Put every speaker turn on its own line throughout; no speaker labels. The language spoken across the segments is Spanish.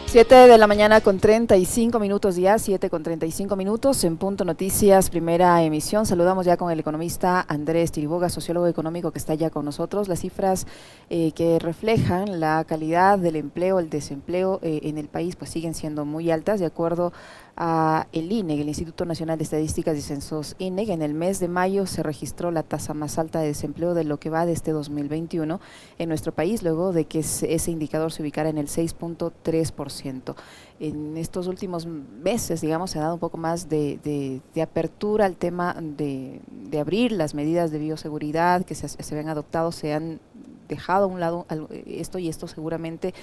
7 de la mañana con 35 minutos ya, 7 con 35 minutos en Punto Noticias, primera emisión. Saludamos ya con el economista Andrés Tiriboga, sociólogo económico que está ya con nosotros. Las cifras que reflejan la calidad del empleo, el desempleo en el país, pues siguen siendo muy altas. De acuerdo a el INEC, el Instituto Nacional de Estadísticas y Censos INEC, en el mes de mayo se registró la tasa más alta de desempleo de lo que va de este 2021 en nuestro país, luego de que ese indicador se ubicara en el 6.3%. En estos últimos meses, digamos, se ha dado un poco más de apertura al tema de abrir las medidas de bioseguridad que se habían adoptado, se han dejado a un lado esto, y esto seguramente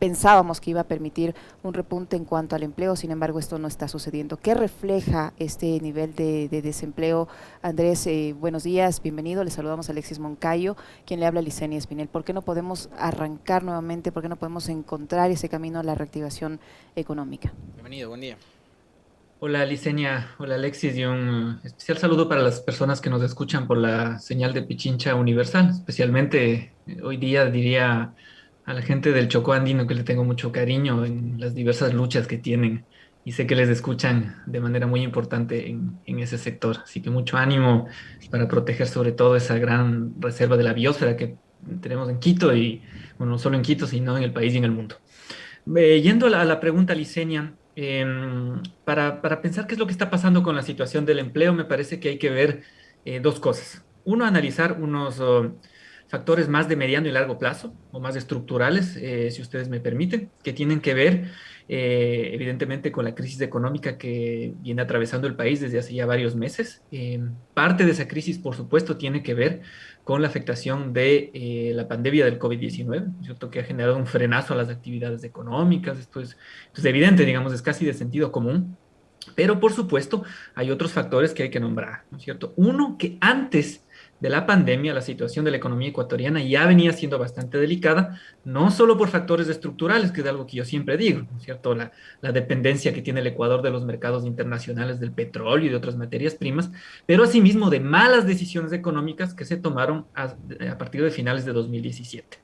pensábamos que iba a permitir un repunte en cuanto al empleo. Sin embargo, esto no está sucediendo. ¿Qué refleja este nivel de desempleo? Andrés, buenos días, bienvenido. Le saludamos a Alexis Moncayo, quien le habla a Licenia Espinel. ¿Por qué no podemos arrancar nuevamente? ¿Por qué no podemos encontrar ese camino a la reactivación económica?
Bienvenido, buen día.
Hola Licenia, hola Alexis, y un especial saludo para las personas que nos escuchan por la señal de Pichincha Universal, especialmente hoy día diría a la gente del Chocó Andino que le tengo mucho cariño en las diversas luchas que tienen y sé que les escuchan de manera muy importante en ese sector, así que mucho ánimo para proteger sobre todo esa gran reserva de la biosfera que tenemos en Quito y bueno, no solo en Quito, sino en el país y en el mundo. Yendo a la pregunta, Licenia, para pensar qué es lo que está pasando con la situación del empleo, me parece que hay que ver dos cosas. Uno, analizar unos factores más de mediano y largo plazo, o más estructurales, si ustedes me permiten, que tienen que ver, evidentemente, con la crisis económica que viene atravesando el país desde hace ya varios meses. Parte de esa crisis, por supuesto, tiene que ver con la afectación de la pandemia del COVID-19, ¿cierto? Que ha generado un frenazo a las actividades económicas. Esto es evidente, digamos, es casi de sentido común. Pero, por supuesto, hay otros factores que hay que nombrar, ¿no es cierto? Uno, que antes de la pandemia, la situación de la economía ecuatoriana ya venía siendo bastante delicada, no solo por factores estructurales, que es algo que yo siempre digo, ¿no es cierto? La dependencia que tiene el Ecuador de los mercados internacionales del petróleo y de otras materias primas, pero asimismo de malas decisiones económicas que se tomaron a partir de finales de 2017.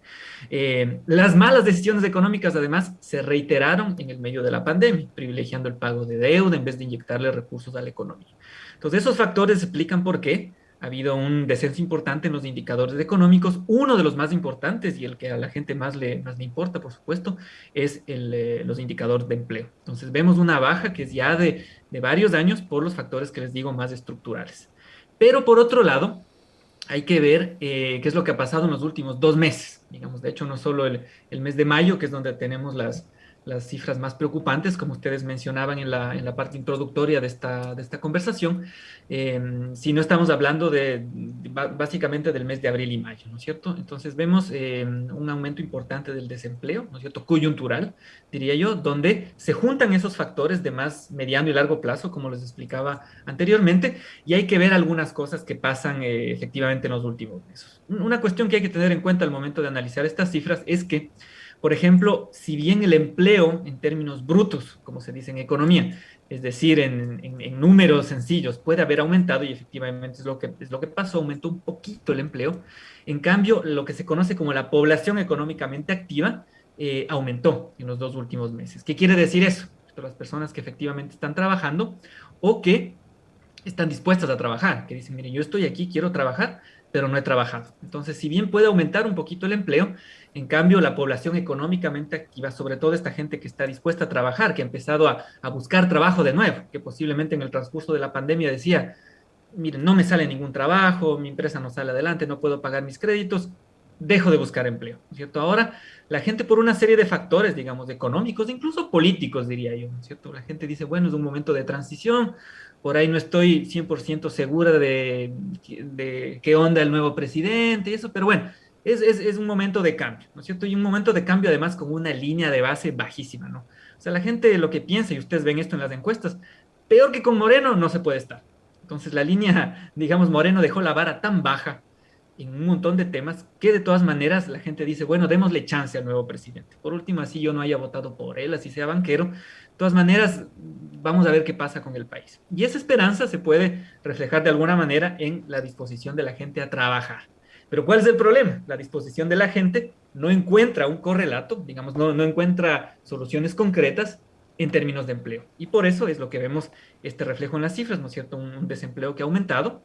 Las malas decisiones económicas, además, se reiteraron en el medio de la pandemia, privilegiando el pago de deuda en vez de inyectarle recursos a la economía. Entonces, esos factores explican por qué ha habido un descenso importante en los indicadores económicos. Uno de los más importantes y el que a la gente más le importa, por supuesto, es los indicadores de empleo. Entonces, vemos una baja que es ya de varios años por los factores que les digo más estructurales. Pero por otro lado, hay que ver qué es lo que ha pasado en los últimos 2 meses. Digamos, de hecho, no solo el mes de mayo, que es donde tenemos las cifras más preocupantes, como ustedes mencionaban en la parte introductoria de esta conversación, si no estamos hablando básicamente del mes de abril y mayo, ¿no es cierto? Entonces vemos un aumento importante del desempleo, ¿no es cierto? Coyuntural, diría yo, donde se juntan esos factores de más mediano y largo plazo, como les explicaba anteriormente, y hay que ver algunas cosas que pasan efectivamente en los últimos meses. Una cuestión que hay que tener en cuenta al momento de analizar estas cifras es que, por ejemplo, si bien el empleo en términos brutos, como se dice en economía, es decir, en números sencillos, puede haber aumentado y efectivamente es lo que pasó, aumentó un poquito el empleo. En cambio, lo que se conoce como la población económicamente activa aumentó en los 2 últimos meses. ¿Qué quiere decir eso? Las personas que efectivamente están trabajando o que están dispuestas a trabajar, que dicen, mire, yo estoy aquí, quiero trabajar, pero no he trabajado. Entonces, si bien puede aumentar un poquito el empleo, en cambio, la población económicamente activa, sobre todo esta gente que está dispuesta a trabajar, que ha empezado a buscar trabajo de nuevo, que posiblemente en el transcurso de la pandemia decía, miren, no me sale ningún trabajo, mi empresa no sale adelante, no puedo pagar mis créditos, dejo de buscar empleo, ¿no es cierto? Ahora, la gente por una serie de factores, digamos, económicos, incluso políticos, diría yo, ¿no es cierto? La gente dice, bueno, es un momento de transición, por ahí no estoy 100% segura de qué onda el nuevo presidente y eso, pero bueno, es un momento de cambio, ¿no es cierto? Y un momento de cambio además con una línea de base bajísima, ¿no? O sea, la gente lo que piensa, y ustedes ven esto en las encuestas, peor que con Moreno no se puede estar. Entonces la línea, digamos, Moreno dejó la vara tan baja en un montón de temas que de todas maneras la gente dice, bueno, démosle chance al nuevo presidente. Por último, así yo no haya votado por él, así sea banquero. De todas maneras, vamos a ver qué pasa con el país. Y esa esperanza se puede reflejar de alguna manera en la disposición de la gente a trabajar. Pero ¿cuál es el problema? La disposición de la gente no encuentra un correlato, digamos, no encuentra soluciones concretas en términos de empleo. Y por eso es lo que vemos este reflejo en las cifras, ¿no es cierto? Un desempleo que ha aumentado,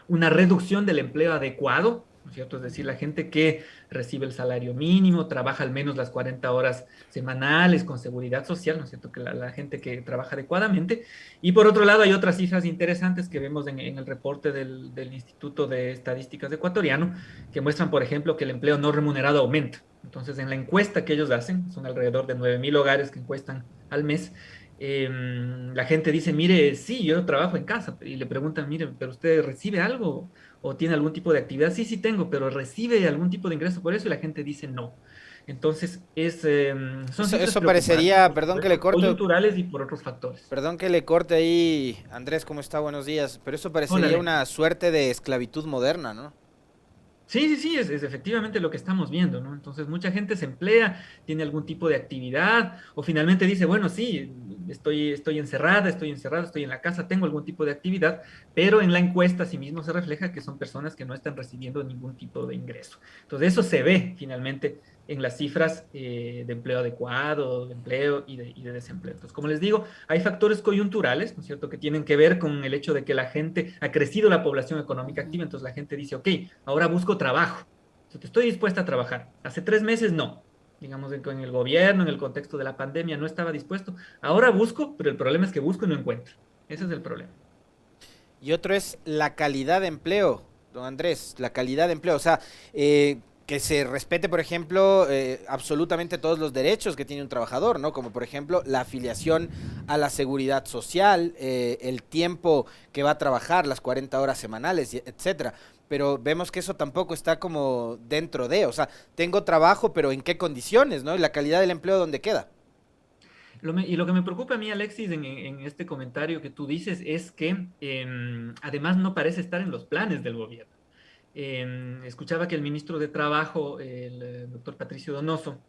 una reducción del empleo adecuado, ¿no es cierto? Es decir, la gente que recibe el salario mínimo, trabaja al menos las 40 horas semanales con seguridad social, ¿no es cierto? Que la gente que trabaja adecuadamente. Y por otro lado, hay otras cifras interesantes que vemos en el reporte del Instituto de Estadísticas Ecuatoriano, que muestran, por ejemplo, que el empleo no remunerado aumenta. Entonces, en la encuesta que ellos hacen, son alrededor de 9.000 hogares que encuestan al mes, la gente dice, mire, sí, yo trabajo en casa, y le preguntan, mire, pero usted recibe algo o tiene algún tipo de actividad. Sí, sí tengo, pero recibe algún tipo de ingreso por eso, y la gente dice no. Entonces, son cifras
Eso
preocupantes,
parecería,
por supuesto, coyunturales y por otros factores.
perdón que le corte ahí, Andrés, ¿cómo está? Buenos días. Pero eso
Hola,
parecería
Alex.
una suerte de esclavitud moderna, ¿no?
Sí, sí, sí, es efectivamente lo que estamos viendo, ¿no? Entonces, mucha gente se emplea, tiene algún tipo de actividad, o finalmente dice, bueno, sí, estoy encerrada, estoy encerrado, estoy en la casa, tengo algún tipo de actividad, pero en la encuesta sí mismo se refleja que son personas que no están recibiendo ningún tipo de ingreso. Entonces, eso se ve finalmente en las cifras de empleo adecuado, de empleo y de desempleo. Entonces, como les digo, hay factores coyunturales, ¿no es cierto?, que tienen que ver con el hecho de que la gente, ha crecido la población económica activa, entonces la gente dice, ok, ahora busco trabajo, entonces, estoy dispuesta a trabajar. Hace 3 meses no, digamos, en el gobierno, en el contexto de la pandemia, no estaba dispuesto. Ahora busco, pero el problema es que busco y no encuentro. Ese es el problema.
Y otro es la calidad de empleo, don Andrés, la calidad de empleo. O sea, que se respete, por ejemplo, absolutamente todos los derechos que tiene un trabajador, ¿no? Como por ejemplo la afiliación a la seguridad social, el tiempo que va a trabajar, las 40 horas semanales, etcétera. Pero vemos que eso tampoco está como dentro de, o sea, tengo trabajo, pero ¿en qué condiciones, no? Y la calidad del empleo, ¿dónde queda?
Y lo que me preocupa a mí, Alexis, en este comentario que tú dices, es que además no parece estar en los planes del gobierno. Escuchaba que el ministro de Trabajo, el doctor Patricio Donoso,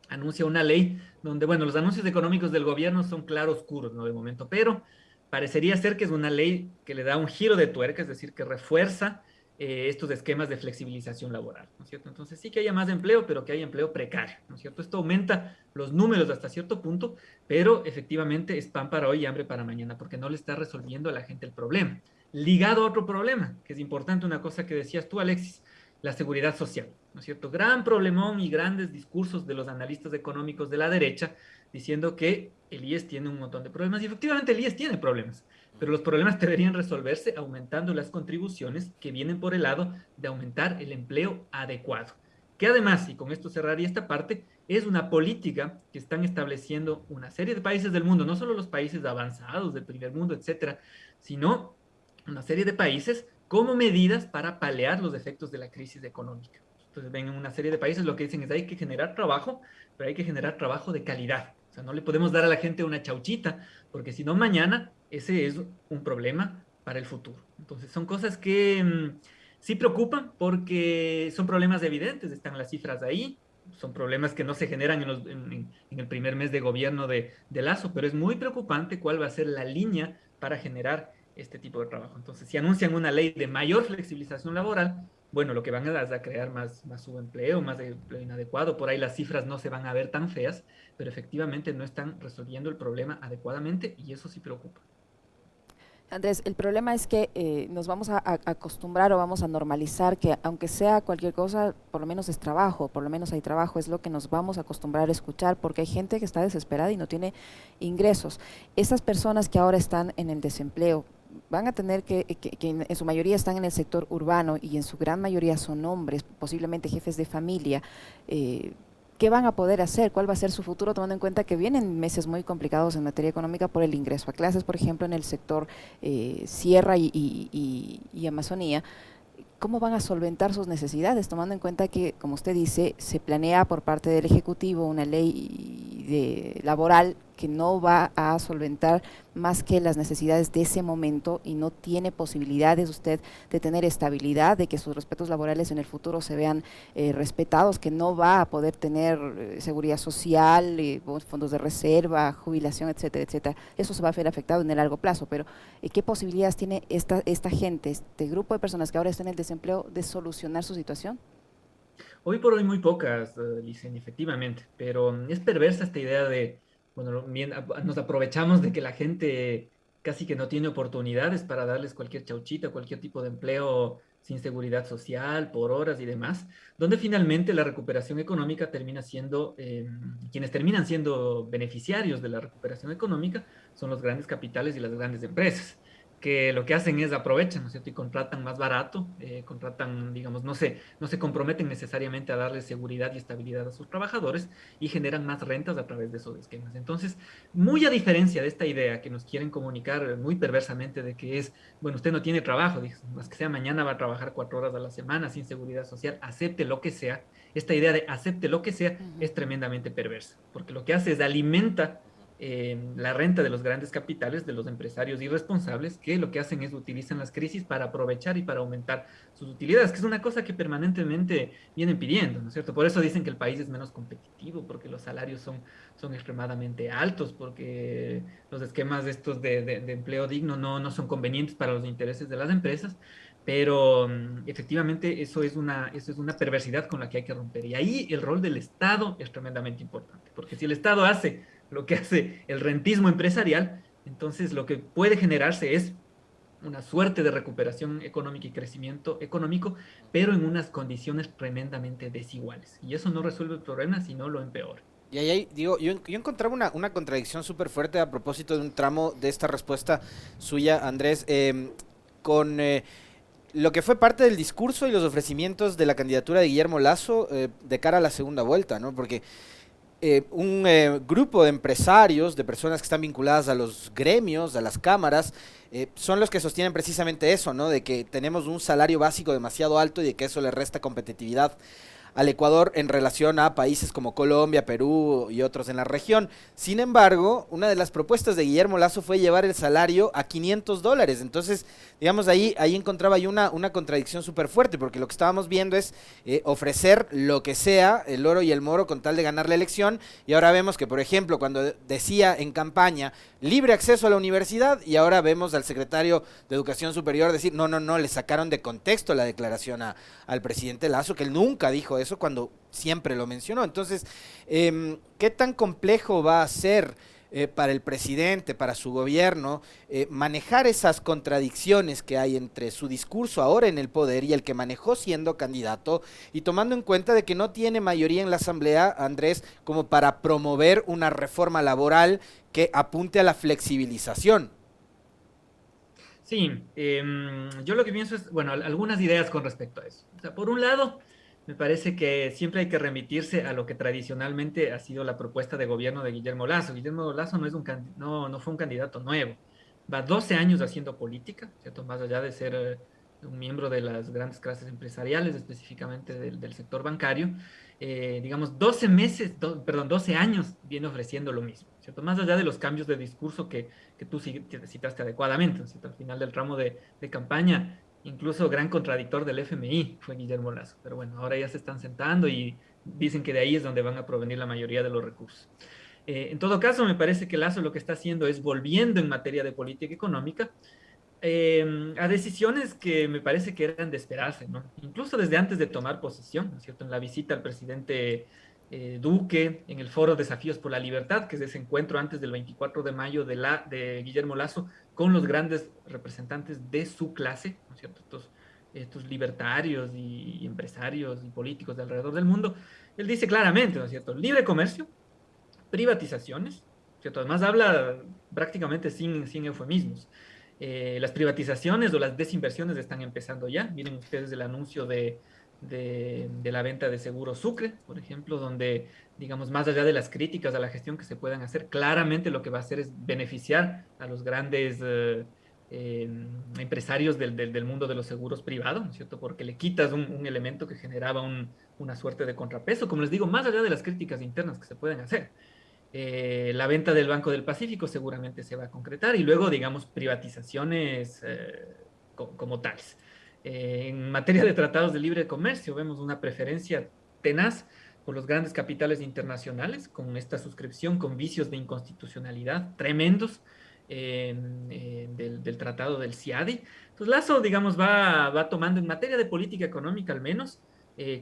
anuncia una ley donde, bueno, los anuncios económicos del gobierno son claroscuros, ¿no? De momento, pero parecería ser que es una ley que le da un giro de tuerca, es decir, que refuerza estos esquemas de flexibilización laboral, ¿no es cierto? Entonces sí que haya más empleo, pero que haya empleo precario, ¿no es cierto? Esto aumenta los números hasta cierto punto, pero efectivamente es pan para hoy y hambre para mañana, porque no le está resolviendo a la gente el problema. Ligado a otro problema, que es importante, una cosa que decías tú, Alexis, la seguridad social, ¿no es cierto? Gran problemón y grandes discursos de los analistas económicos de la derecha diciendo que el IES tiene un montón de problemas, y efectivamente el IES tiene problemas, pero los problemas deberían resolverse aumentando las contribuciones que vienen por el lado de aumentar el empleo adecuado, que además, y con esto cerraría esta parte, es una política que están estableciendo una serie de países del mundo, no solo los países avanzados del primer mundo, etcétera, sino una serie de países como medidas para paliar los efectos de la crisis económica. Entonces, ven, en una serie de países lo que dicen es hay que generar trabajo, pero hay que generar trabajo de calidad. O sea, no le podemos dar a la gente una chauchita, porque si no, mañana ese es un problema para el futuro. Entonces, son cosas que sí preocupan porque son problemas evidentes, están las cifras ahí, son problemas que no se generan en el primer mes de gobierno de Lazo, pero es muy preocupante cuál va a ser la línea para generar este tipo de trabajo. Entonces, si anuncian una ley de mayor flexibilización laboral, bueno, lo que van a es a crear más subempleo, más empleo inadecuado, por ahí las cifras no se van a ver tan feas, pero efectivamente no están resolviendo el problema adecuadamente y eso sí preocupa.
Andrés, el problema es que nos vamos a acostumbrar o vamos a normalizar que aunque sea cualquier cosa, por lo menos es trabajo, por lo menos hay trabajo, es lo que nos vamos a acostumbrar a escuchar porque hay gente que está desesperada y no tiene ingresos. Esas personas que ahora están en el desempleo van a tener que en su mayoría están en el sector urbano y en su gran mayoría son hombres, posiblemente jefes de familia, ¿qué van a poder hacer? ¿Cuál va a ser su futuro? Tomando en cuenta que vienen meses muy complicados en materia económica por el ingreso a clases, por ejemplo, en el sector Sierra y Amazonía. ¿Cómo van a solventar sus necesidades? Tomando en cuenta que, como usted dice, se planea por parte del Ejecutivo una ley laboral que no va a solventar más que las necesidades de ese momento y no tiene posibilidades usted de tener estabilidad, de que sus respetos laborales en el futuro se vean respetados, que no va a poder tener seguridad social, fondos de reserva, jubilación, etcétera, etcétera. Eso se va a ver afectado en el largo plazo, pero ¿qué posibilidades tiene esta gente, este grupo de personas que ahora están en el desempleo de solucionar su situación?
Hoy por hoy muy pocas, dicen efectivamente, pero es perversa esta idea de, bueno, nos aprovechamos de que la gente casi que no tiene oportunidades para darles cualquier chauchita, cualquier tipo de empleo sin seguridad social, por horas y demás, donde finalmente la recuperación económica termina siendo, quienes terminan siendo beneficiarios de la recuperación económica son los grandes capitales y las grandes empresas que lo que hacen es aprovechan, ¿no es cierto? Y contratan más barato, contratan, digamos, no se comprometen necesariamente a darle seguridad y estabilidad a sus trabajadores y generan más rentas a través de esos esquemas. Entonces, muy a diferencia de esta idea que nos quieren comunicar muy perversamente de que es, bueno, usted no tiene trabajo, más que sea mañana va a trabajar 4 horas a la semana sin seguridad social, acepte lo que sea. Esta idea de acepte lo que sea
Ujú.
es tremendamente perversa, porque lo que hace es alimenta la renta de los grandes capitales, de los empresarios irresponsables, que lo que hacen es utilizan las crisis para aprovechar y para aumentar sus utilidades, que es una cosa que permanentemente vienen pidiendo, ¿no es cierto? Por eso dicen que el país es menos competitivo, porque los salarios son extremadamente altos, porque los esquemas estos de empleo digno no son convenientes para los intereses de las empresas, pero efectivamente eso es una perversidad con la que hay que romper. Y ahí el rol del Estado es tremendamente importante, porque si el Estado hace lo que hace el rentismo empresarial, entonces lo que puede generarse es una suerte de recuperación económica y crecimiento económico, pero en unas condiciones tremendamente desiguales. Y eso no resuelve el problema, sino lo empeora.
Y ahí, digo, yo encontraba una contradicción súper fuerte a propósito de un tramo de esta respuesta suya, Andrés, con lo que fue parte del discurso y los ofrecimientos de la candidatura de Guillermo Lasso de cara a la segunda vuelta, ¿no? Porque un grupo de empresarios, de personas que están vinculadas a los gremios, a las cámaras, son los que sostienen precisamente eso, ¿no? De que tenemos un salario básico demasiado alto y de que eso le resta competitividad al Ecuador en relación a países como Colombia, Perú y otros en la región. Sin embargo, una de las propuestas de Guillermo Lasso fue llevar el salario a $500. Entonces, digamos, ahí encontraba yo una contradicción súper fuerte, porque lo que estábamos viendo es ofrecer lo que sea, el oro y el moro, con tal de ganar la elección. Y ahora vemos que, por ejemplo, cuando decía en campaña libre acceso a la universidad, y ahora vemos al secretario de Educación Superior decir, no, le sacaron de contexto la declaración al presidente Lasso, que él nunca dijo eso cuando siempre lo mencionó. Entonces, ¿qué tan complejo va a ser para el presidente, para su gobierno, manejar esas contradicciones que hay entre su discurso ahora en el poder y el que manejó siendo candidato, y tomando en cuenta de que no tiene mayoría en la Asamblea, Andrés, como para promover una reforma laboral que apunte a la flexibilización?
Sí, yo lo que pienso es, bueno, algunas ideas con respecto a eso. O sea, por un lado, me parece que siempre hay que remitirse a lo que tradicionalmente ha sido la propuesta de gobierno de Guillermo Lasso. Guillermo Lasso no es no fue un candidato nuevo. Va 12 años haciendo política, ¿cierto? Más allá de ser un miembro de las grandes clases empresariales, específicamente del sector bancario, digamos, 12 meses, perdón, 12 años viene ofreciendo lo mismo, ¿cierto? Más allá de los cambios de discurso que tú citaste adecuadamente, ¿cierto? Al final del tramo de campaña, incluso gran contradictor del FMI fue Guillermo Lasso, pero bueno, ahora ya se están sentando y dicen que de ahí es donde van a provenir la mayoría de los recursos. En todo caso, me parece que Lasso lo que está haciendo es volviendo en materia de política económica a decisiones que me parece que eran de esperarse, ¿no? Incluso desde antes de tomar posesión, ¿no es cierto? En la visita al presidente Duque, en el foro Desafíos por la Libertad, que es ese encuentro antes del 24 de mayo de Guillermo Lasso con los grandes representantes de su clase, ¿no es cierto? Estos libertarios y empresarios y políticos de alrededor del mundo. Él dice claramente, ¿no es cierto? Libre comercio, privatizaciones, ¿cierto? Además habla prácticamente sin eufemismos. Las privatizaciones o las desinversiones están empezando ya. Miren ustedes el anuncio de la venta de Seguro Sucre, por ejemplo, donde, digamos, más allá de las críticas a la gestión que se puedan hacer, claramente lo que va a hacer es beneficiar a los grandes eh, empresarios del mundo de los seguros privados, ¿no es cierto? Porque le quitas un elemento que generaba una suerte de contrapeso, como les digo, más allá de las críticas internas que se pueden hacer. La venta del Banco del Pacífico seguramente se va a concretar y luego, digamos, privatizaciones como tales. En materia de tratados de libre comercio, vemos una preferencia tenaz por los grandes capitales internacionales, con esta suscripción con vicios de inconstitucionalidad tremendos del tratado del CIADI. Entonces, Lazo, digamos, va tomando en materia de política económica al menos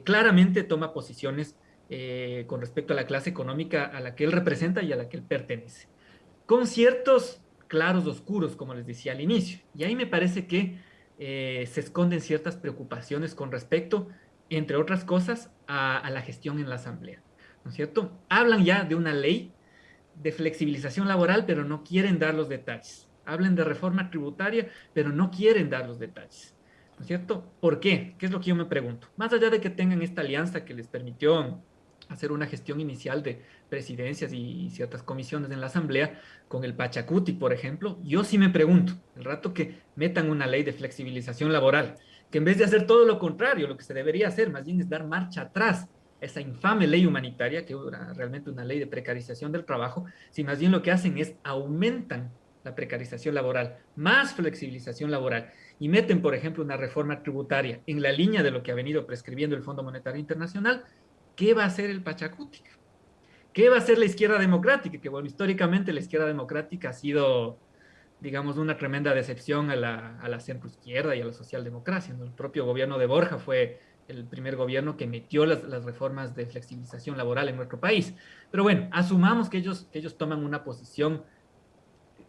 claramente toma posiciones con respecto a la clase económica a la que él representa y a la que él pertenece, con ciertos claros oscuros, como les decía al inicio. Y ahí me parece que se esconden ciertas preocupaciones con respecto, entre otras cosas, a la gestión en la Asamblea, ¿no es cierto? Hablan ya de una ley de flexibilización laboral, pero no quieren dar los detalles. Hablan de reforma tributaria, pero no quieren dar los detalles, ¿no es cierto? ¿Por qué? ¿Qué es lo que yo me pregunto? Más allá de que tengan esta alianza que les permitió hacer una gestión inicial de presidencias y ciertas comisiones en la Asamblea, con el Pachacuti, por ejemplo, yo sí me pregunto, el rato que metan una ley de flexibilización laboral, que en vez de hacer todo lo contrario, lo que se debería hacer más bien es dar marcha atrás a esa infame ley humanitaria, que era realmente una ley de precarización del trabajo, si más bien lo que hacen es aumentan la precarización laboral, más flexibilización laboral, y meten, por ejemplo, una reforma tributaria en la línea de lo que ha venido prescribiendo el Fondo Monetario Internacional. ¿Qué va a hacer el Pachacuti? ¿Qué va a hacer la izquierda democrática? Que bueno, históricamente la izquierda democrática ha sido, digamos, una tremenda decepción a la centroizquierda y a la socialdemocracia, ¿no? El propio gobierno de Borja fue el primer gobierno que metió las reformas de flexibilización laboral en nuestro país. Pero bueno, asumamos que ellos toman una posición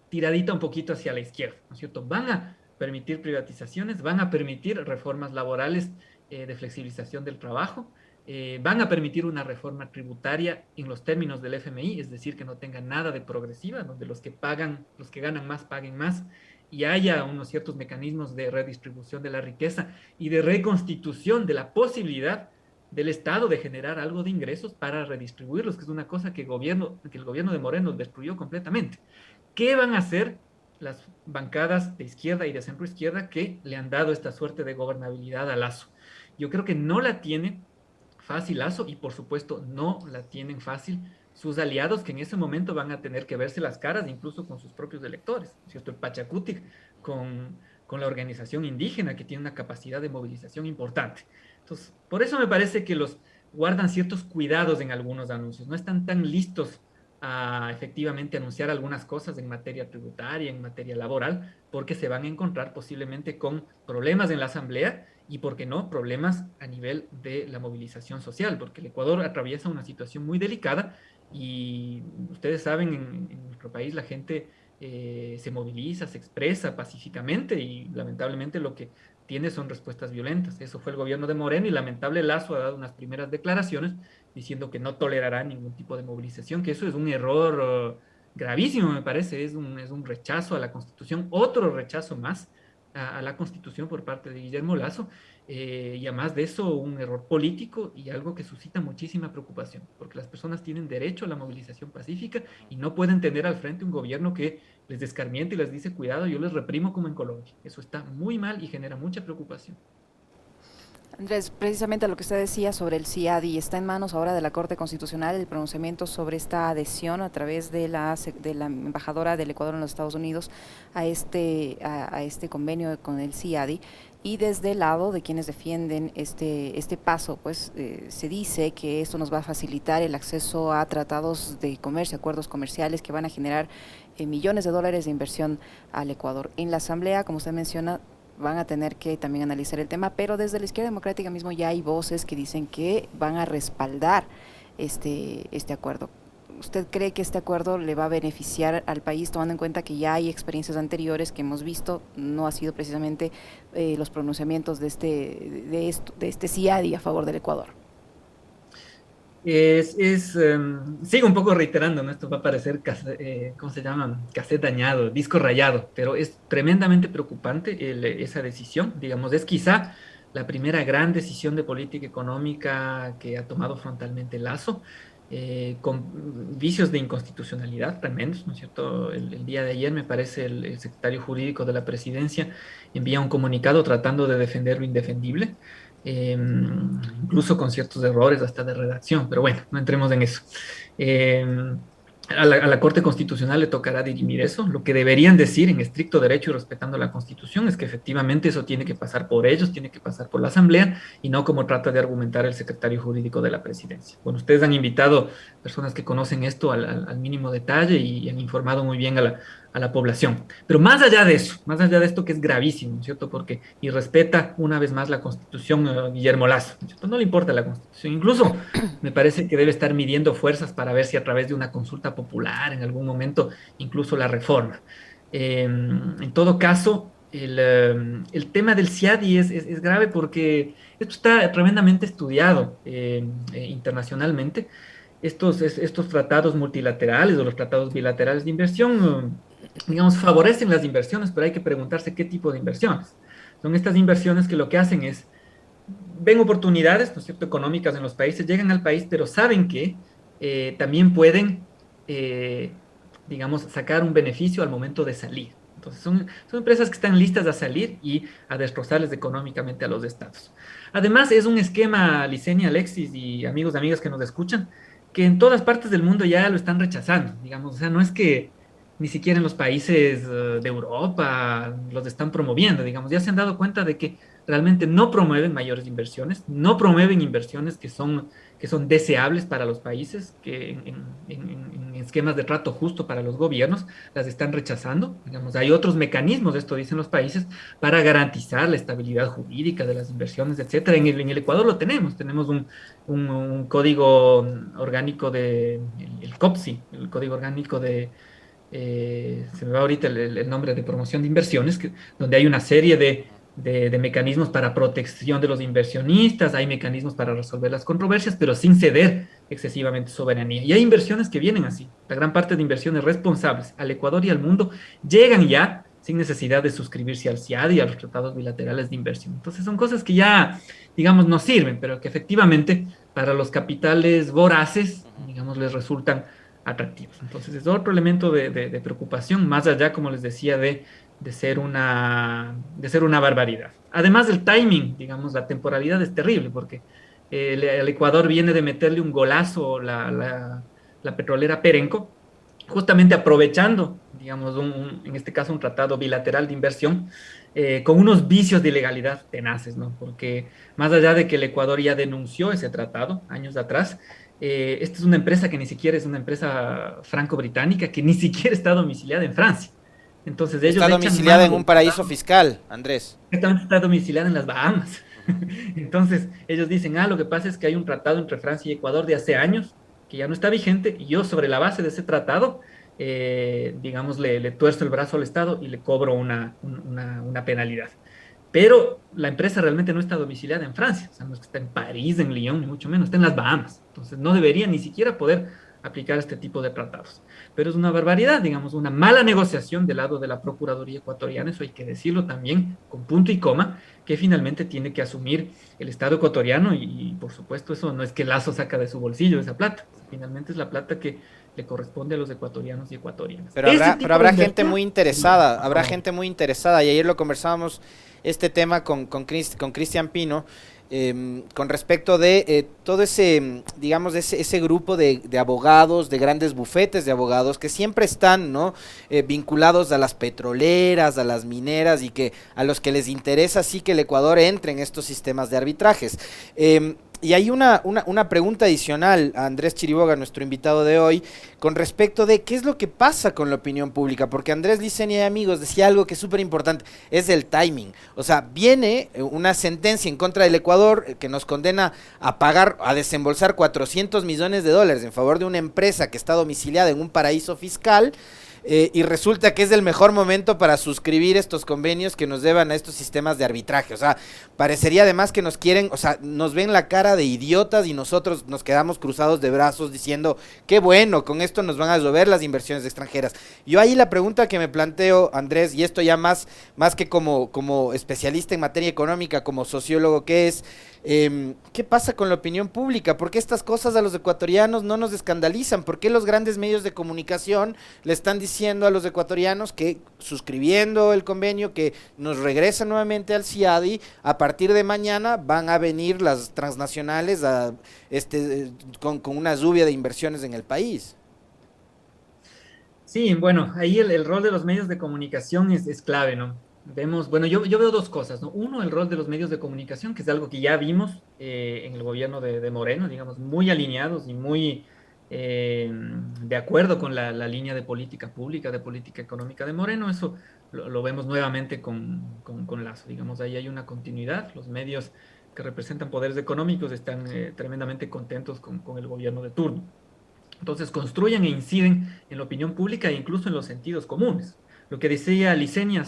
tiradita un poquito hacia la izquierda, ¿no es cierto? Van a permitir privatizaciones, van a permitir reformas laborales de flexibilización del trabajo, van a permitir una reforma tributaria en los términos del FMI, es decir, que no tenga nada de progresiva, donde los que pagan, los que ganan más paguen más y haya unos ciertos mecanismos de redistribución de la riqueza y de reconstitución de la posibilidad del Estado de generar algo de ingresos para redistribuirlos, que es una cosa que el gobierno de Moreno destruyó completamente. ¿Qué van a hacer las bancadas de izquierda y de centro izquierda que le han dado esta suerte de gobernabilidad a Lazo? Yo creo que no la tiene fácil Lazo y por supuesto no la tienen fácil sus aliados, que en ese momento van a tener que verse las caras incluso con sus propios electores, ¿cierto? El Pachacutic con la organización indígena que tiene una capacidad de movilización importante. Entonces, por eso me parece que los guardan ciertos cuidados en algunos anuncios, no están tan listos a efectivamente anunciar algunas cosas en materia tributaria, en materia laboral, porque se van a encontrar posiblemente con problemas en la Asamblea y, ¿por qué no?, problemas a nivel de la movilización social, porque el Ecuador atraviesa una situación muy delicada y ustedes saben, en nuestro país la gente se moviliza, se expresa pacíficamente y lamentablemente lo que tiene son respuestas violentas. Eso fue el gobierno de Moreno y lamentable Lazo ha dado unas primeras declaraciones diciendo que no tolerará ningún tipo de movilización, que eso es un error gravísimo, me parece, es un rechazo a la Constitución, otro rechazo más a la Constitución por parte de Guillermo Lazo, y además de eso, un error político y algo que suscita muchísima preocupación, porque las personas tienen derecho a la movilización pacífica y no pueden tener al frente un gobierno que les descarmiente y les dice, cuidado, yo les reprimo como en Colombia. Eso está muy mal y genera mucha preocupación.
Andrés, precisamente lo que usted decía sobre el CIADI, está en manos ahora de la Corte Constitucional el pronunciamiento sobre esta adhesión a través de la embajadora del Ecuador en los Estados Unidos a este convenio con el CIADI. Y desde el lado de quienes defienden este paso, pues se dice que esto nos va a facilitar el acceso a tratados de comercio, acuerdos comerciales que van a generar millones de dólares de inversión al Ecuador. En la Asamblea, como usted menciona, van a tener que también analizar el tema, pero desde la izquierda democrática mismo ya hay voces que dicen que van a respaldar este acuerdo. ¿Usted cree que este acuerdo le va a beneficiar al país, tomando en cuenta que ya hay experiencias anteriores que hemos visto? No ha sido precisamente los pronunciamientos de este CIADI a favor del Ecuador.
Sigo un poco reiterando, ¿no? Esto va a parecer, ¿cómo se llama? Cassette dañado, disco rayado, pero es tremendamente preocupante esa decisión. Digamos, es quizá la primera gran decisión de política económica que ha tomado frontalmente Lazo, con vicios de inconstitucionalidad tremendos, ¿no es cierto? El día de ayer, me parece, el secretario jurídico de la presidencia envía un comunicado tratando de defender lo indefendible, incluso con ciertos errores hasta de redacción, pero bueno, no entremos en eso. Eh, a la Corte Constitucional le tocará dirimir eso. Lo que deberían decir en estricto derecho y respetando la Constitución es que efectivamente eso tiene que pasar por ellos, tiene que pasar por la Asamblea y no como trata de argumentar el secretario jurídico de la presidencia. Bueno, ustedes han invitado personas que conocen esto al mínimo detalle y han informado muy bien a la población. Pero más allá de eso, más allá de esto que es gravísimo, ¿no es cierto? Porque, y respeta una vez más la Constitución, Guillermo Lazo, ¿no es cierto? No le importa la Constitución. Incluso me parece que debe estar midiendo fuerzas para ver si a través de una consulta popular en algún momento incluso la reforma. En todo caso, el tema del CIADI es grave porque esto está tremendamente estudiado internacionalmente. Estos tratados multilaterales o los tratados bilaterales de inversión, digamos, favorecen las inversiones, pero hay que preguntarse qué tipo de inversiones. Son estas inversiones que lo que hacen es, ven oportunidades, ¿no es cierto?, económicas en los países, llegan al país, pero saben que también pueden, digamos, sacar un beneficio al momento de salir. Entonces, son empresas que están listas a salir y a destrozarles económicamente a los estados. Además, es un esquema, Licenia, Alexis y amigos y amigas que nos escuchan, que en todas partes del mundo ya lo están rechazando, digamos, o sea, no es que ni siquiera en los países de Europa los están promoviendo, digamos, ya se han dado cuenta de que realmente no promueven mayores inversiones, no promueven inversiones que son deseables para los países, que en esquemas de trato justo para los gobiernos las están rechazando. Digamos, hay otros mecanismos, esto dicen los países, para garantizar la estabilidad jurídica de las inversiones, etcétera. En el Ecuador lo tenemos un código orgánico el COPSI, el código orgánico se me va ahorita el nombre de promoción de inversiones, donde hay una serie de mecanismos para protección de los inversionistas, hay mecanismos para resolver las controversias, pero sin ceder excesivamente soberanía. Y hay inversiones que vienen así. La gran parte de inversiones responsables al Ecuador y al mundo llegan ya sin necesidad de suscribirse al CIAD y a los tratados bilaterales de inversión. Entonces son cosas que ya, digamos, no sirven, pero que efectivamente para los capitales voraces, digamos, les resultan atractivos. Entonces es otro elemento de preocupación, más allá, como les decía, de ser una barbaridad. Además del timing, digamos, la temporalidad es terrible porque el Ecuador viene de meterle un golazo la petrolera Perenco, justamente aprovechando, digamos, en este caso un tratado bilateral de inversión, con unos vicios de ilegalidad tenaces, ¿no? Porque más allá de que el Ecuador ya denunció ese tratado años atrás, esta es una empresa que ni siquiera es una empresa franco-británica, que ni siquiera está domiciliada en Francia. Entonces ellos
Está
echan
domiciliada
mano
en un
del
paraíso
tratado,
fiscal, Andrés.
exactamente está domiciliada en las Bahamas.
Ujú.
Entonces ellos dicen, lo que pasa es que hay un tratado entre Francia y Ecuador de hace años que ya no está vigente y yo sobre la base de ese tratado, digamos, le tuerzo el brazo al Estado y le cobro una penalidad. Pero la empresa realmente no está domiciliada en Francia, o sea, no es que está en París, en Lyon, ni mucho menos, está en las Bahamas. Entonces no debería ni siquiera poder aplicar este tipo de tratados. Pero es una barbaridad, digamos, una mala negociación del lado de la Procuraduría ecuatoriana, eso hay que decirlo también con punto y coma, que finalmente tiene que asumir el Estado ecuatoriano por supuesto eso no es que Lazo saca de su bolsillo esa plata, finalmente es la plata que le corresponde a los ecuatorianos y ecuatorianas. Ese
Pero
tipo de
habrá gente muy
inversión sería
interesada,
a
habrá
favor.
gente muy interesada, y ayer lo conversábamos este tema con Cristian Pino, con respecto de todo ese, digamos, ese grupo de abogados, de grandes bufetes de abogados que siempre están, ¿no? Vinculados a las petroleras, a las mineras y que a los que les interesa sí que el Ecuador entre en estos sistemas de arbitrajes. Y hay una pregunta adicional a Andrés Chiriboga, nuestro invitado de hoy, con respecto de qué es lo que pasa con la opinión pública, porque Andrés Licenia y amigos decía algo que es súper importante, es el timing. O sea, viene una sentencia en contra del Ecuador que nos condena a pagar, a desembolsar 400 millones de dólares en favor de una empresa que está domiciliada en un paraíso fiscal. Y resulta que es el mejor momento para suscribir estos convenios que nos llevan a estos sistemas de arbitraje. O sea, parecería además que nos quieren, o sea, nos ven la cara de idiotas y nosotros nos quedamos cruzados de brazos diciendo, qué bueno, con esto nos van a llover las inversiones extranjeras. Yo ahí la pregunta que me planteo, Andrés, y esto ya más que como especialista en materia económica, como sociólogo que es, ¿qué pasa con la opinión pública? ¿Por qué estas cosas a los ecuatorianos no nos escandalizan? ¿Por qué los grandes medios de comunicación le están diciendo a los ecuatorianos que suscribiendo el convenio que nos regresa nuevamente al CIADI, a partir de mañana van a venir las transnacionales con una lluvia de inversiones en el país?
Sí, bueno, ahí el rol de los medios de comunicación es clave, ¿no? Vemos, bueno, yo veo dos cosas, ¿no? Uno, el rol de los medios de comunicación, que es algo que ya vimos en el gobierno de Moreno, digamos, muy alineados y muy, de acuerdo con la línea de política pública, de política económica de Moreno. Eso lo vemos nuevamente con Lazo. Digamos, ahí hay una continuidad. Los medios que representan poderes económicos están tremendamente contentos con el gobierno de turno. Entonces construyen e inciden en la opinión pública e incluso en los sentidos comunes. Lo que decía Licenia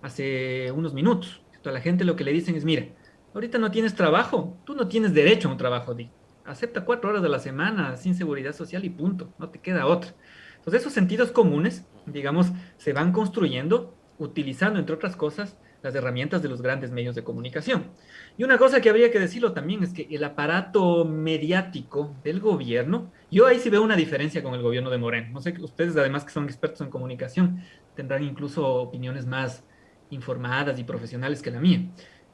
hace unos minutos. A la gente lo que le dicen es, mira, ahorita no tienes trabajo, tú no tienes derecho a un trabajo digno. Acepta 4 horas de la semana sin seguridad social y punto, no te queda otra. Entonces esos sentidos comunes, digamos, se van construyendo utilizando, entre otras cosas, las herramientas de los grandes medios de comunicación. Y una cosa que habría que decirlo también es que el aparato mediático del gobierno, yo ahí sí veo una diferencia con el gobierno de Moreno. No sé, ustedes además que son expertos en comunicación, tendrán incluso opiniones más informadas y profesionales que la mía.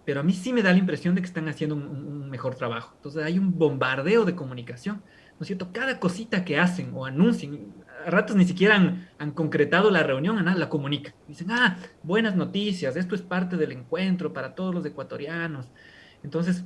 Pero a mí sí me da la impresión de que están haciendo un mejor trabajo. Entonces hay un bombardeo de comunicación, ¿no es cierto? Cada cosita que hacen o anuncian, a ratos ni siquiera han concretado la reunión, a nada, la comunican. Dicen, buenas noticias, esto es parte del encuentro para todos los ecuatorianos. Entonces,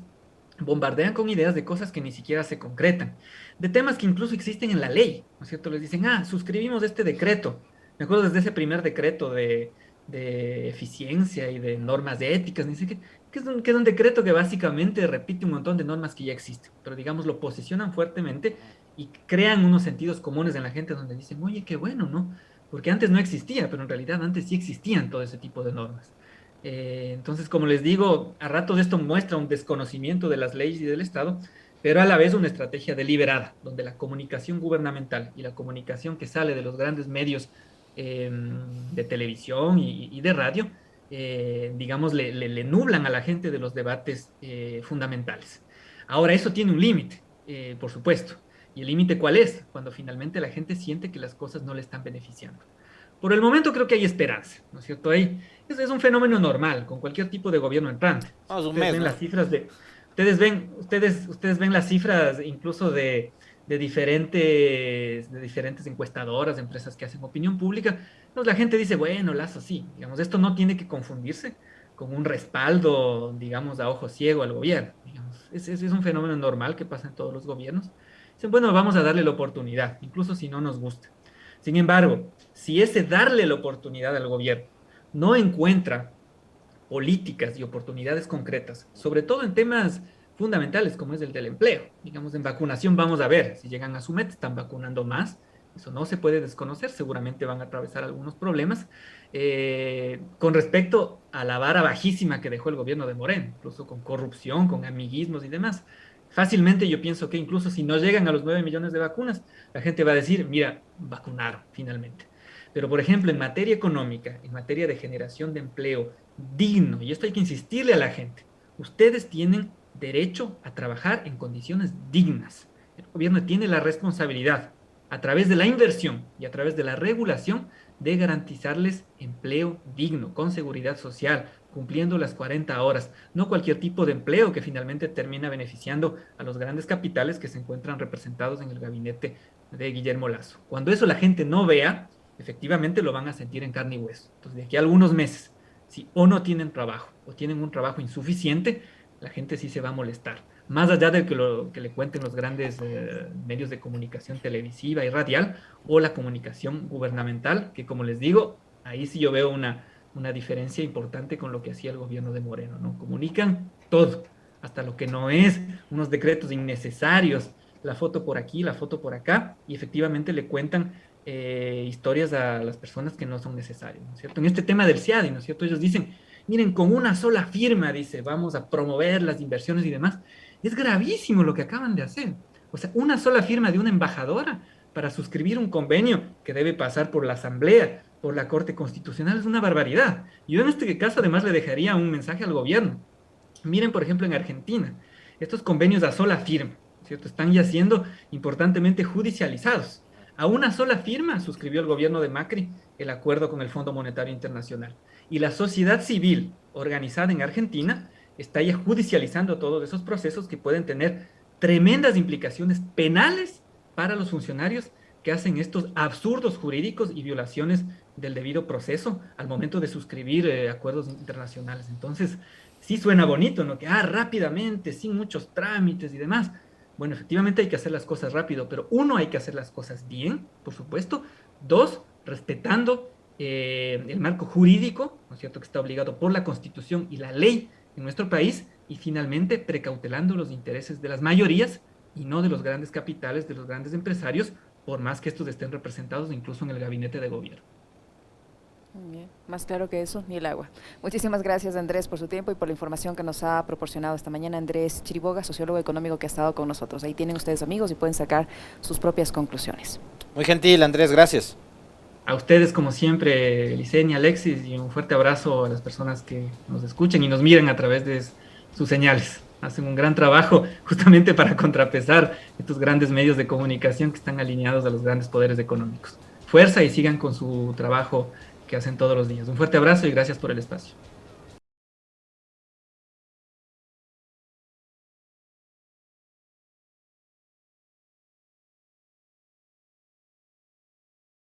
bombardean con ideas de cosas que ni siquiera se concretan, de temas que incluso existen en la ley, ¿no es cierto? Les dicen, suscribimos este decreto. Me acuerdo desde ese primer decreto de eficiencia y de normas de éticas, ni sé qué, que es un decreto que básicamente repite un montón de normas que ya existen, pero digamos lo posicionan fuertemente y crean unos sentidos comunes en la gente donde dicen, oye, qué bueno, ¿no? Porque antes no existía, pero en realidad antes sí existían todo ese tipo de normas. Entonces, como les digo, a ratos esto muestra un desconocimiento de las leyes y del Estado, pero a la vez una estrategia deliberada, donde la comunicación gubernamental y la comunicación que sale de los grandes medios de televisión y de radio, digamos, le nublan a la gente de los debates fundamentales. Ahora, eso tiene un límite, por supuesto. ¿Y el límite cuál es? Cuando finalmente la gente siente que las cosas no le están beneficiando. Por el momento creo que hay esperanza, ¿no es cierto? Es un fenómeno normal con cualquier tipo de gobierno entrante. Si
Vamos, un
ustedes
mes,
ven
¿no?
las cifras ustedes ven las cifras incluso de diferentes encuestadoras, empresas que hacen opinión pública, pues la gente dice, bueno, Lazo, sí, digamos, esto no tiene que confundirse con un respaldo, digamos, a ojo ciego al gobierno. Digamos, es un fenómeno normal que pasa en todos los gobiernos. Dicen, bueno, vamos a darle la oportunidad, incluso si no nos gusta. Sin embargo, si ese darle la oportunidad al gobierno no encuentra políticas y oportunidades concretas, sobre todo en temas fundamentales como es el del empleo. Digamos, en vacunación vamos a ver, si llegan a su meta, están vacunando más, eso no se puede desconocer, seguramente van a atravesar algunos problemas. Con respecto a la vara bajísima que dejó el gobierno de Moreno, incluso con corrupción, con amiguismos y demás. Fácilmente yo pienso que incluso si no llegan a los 9 millones de vacunas, la gente va a decir, mira, vacunaron finalmente. Pero, por ejemplo, en materia económica, en materia de generación de empleo digno, y esto hay que insistirle a la gente, ustedes tienen derecho a trabajar en condiciones dignas. El gobierno tiene la responsabilidad, a través de la inversión y a través de la regulación, de garantizarles empleo digno, con seguridad social, cumpliendo las 40 horas, no cualquier tipo de empleo que finalmente termina beneficiando a los grandes capitales que se encuentran representados en el gabinete de Guillermo Lazo. Cuando eso la gente no vea, efectivamente lo van a sentir en carne y hueso. Entonces, de aquí a algunos meses, si o no tienen trabajo o tienen un trabajo insuficiente, la gente sí se va a molestar. Más allá de que le cuenten los grandes medios de comunicación televisiva y radial o la comunicación gubernamental, que como les digo, ahí sí yo veo una diferencia importante con lo que hacía el gobierno de Moreno, ¿no? Comunican todo, hasta lo que no es, unos decretos innecesarios, la foto por aquí, la foto por acá, y efectivamente le cuentan historias a las personas que no son necesarias, ¿no es cierto? En este tema del CIADI, ¿no es cierto? Ellos dicen, miren, con una sola firma, dice, vamos a promover las inversiones y demás. Es gravísimo lo que acaban de hacer. O sea, una sola firma de una embajadora para suscribir un convenio que debe pasar por la Asamblea, por la Corte Constitucional, es una barbaridad. Yo en este caso además le dejaría un mensaje al gobierno. Miren, por ejemplo, en Argentina, estos convenios a sola firma, ¿cierto? Están ya siendo importantemente judicializados. A una sola firma suscribió el gobierno de Macri el acuerdo con el Fondo Monetario Internacional. Y la sociedad civil organizada en Argentina está ya judicializando todos esos procesos que pueden tener tremendas implicaciones penales para los funcionarios que hacen estos absurdos jurídicos y violaciones del debido proceso al momento de suscribir acuerdos internacionales. Entonces, sí suena bonito, ¿no? Que rápidamente, sin muchos trámites y demás. Bueno, efectivamente hay que hacer las cosas rápido, pero uno, hay que hacer las cosas bien, por supuesto. Dos, respetando el marco jurídico, ¿no es cierto?, que está obligado por la Constitución y la ley en nuestro país. Y finalmente, precautelando los intereses de las mayorías y no de los grandes capitales, de los grandes empresarios, por más que estos estén representados incluso en el gabinete de gobierno.
Muy bien. Más claro que eso, ni el agua. Muchísimas gracias, Andrés, por su tiempo y por la información que nos ha proporcionado esta mañana. Andrés Chiriboga, sociólogo económico que ha estado con nosotros. Ahí tienen ustedes, amigos, y pueden sacar sus propias conclusiones.
Muy gentil, Andrés, gracias.
A ustedes, como siempre, Licenia, Alexis, y un fuerte abrazo a las personas que nos escuchen y nos miren a través de sus señales. Hacen un gran trabajo justamente para contrapesar estos grandes medios de comunicación que están alineados a los grandes poderes económicos. Fuerza y sigan con su trabajo que hacen todos los días. Un fuerte abrazo y gracias por el espacio.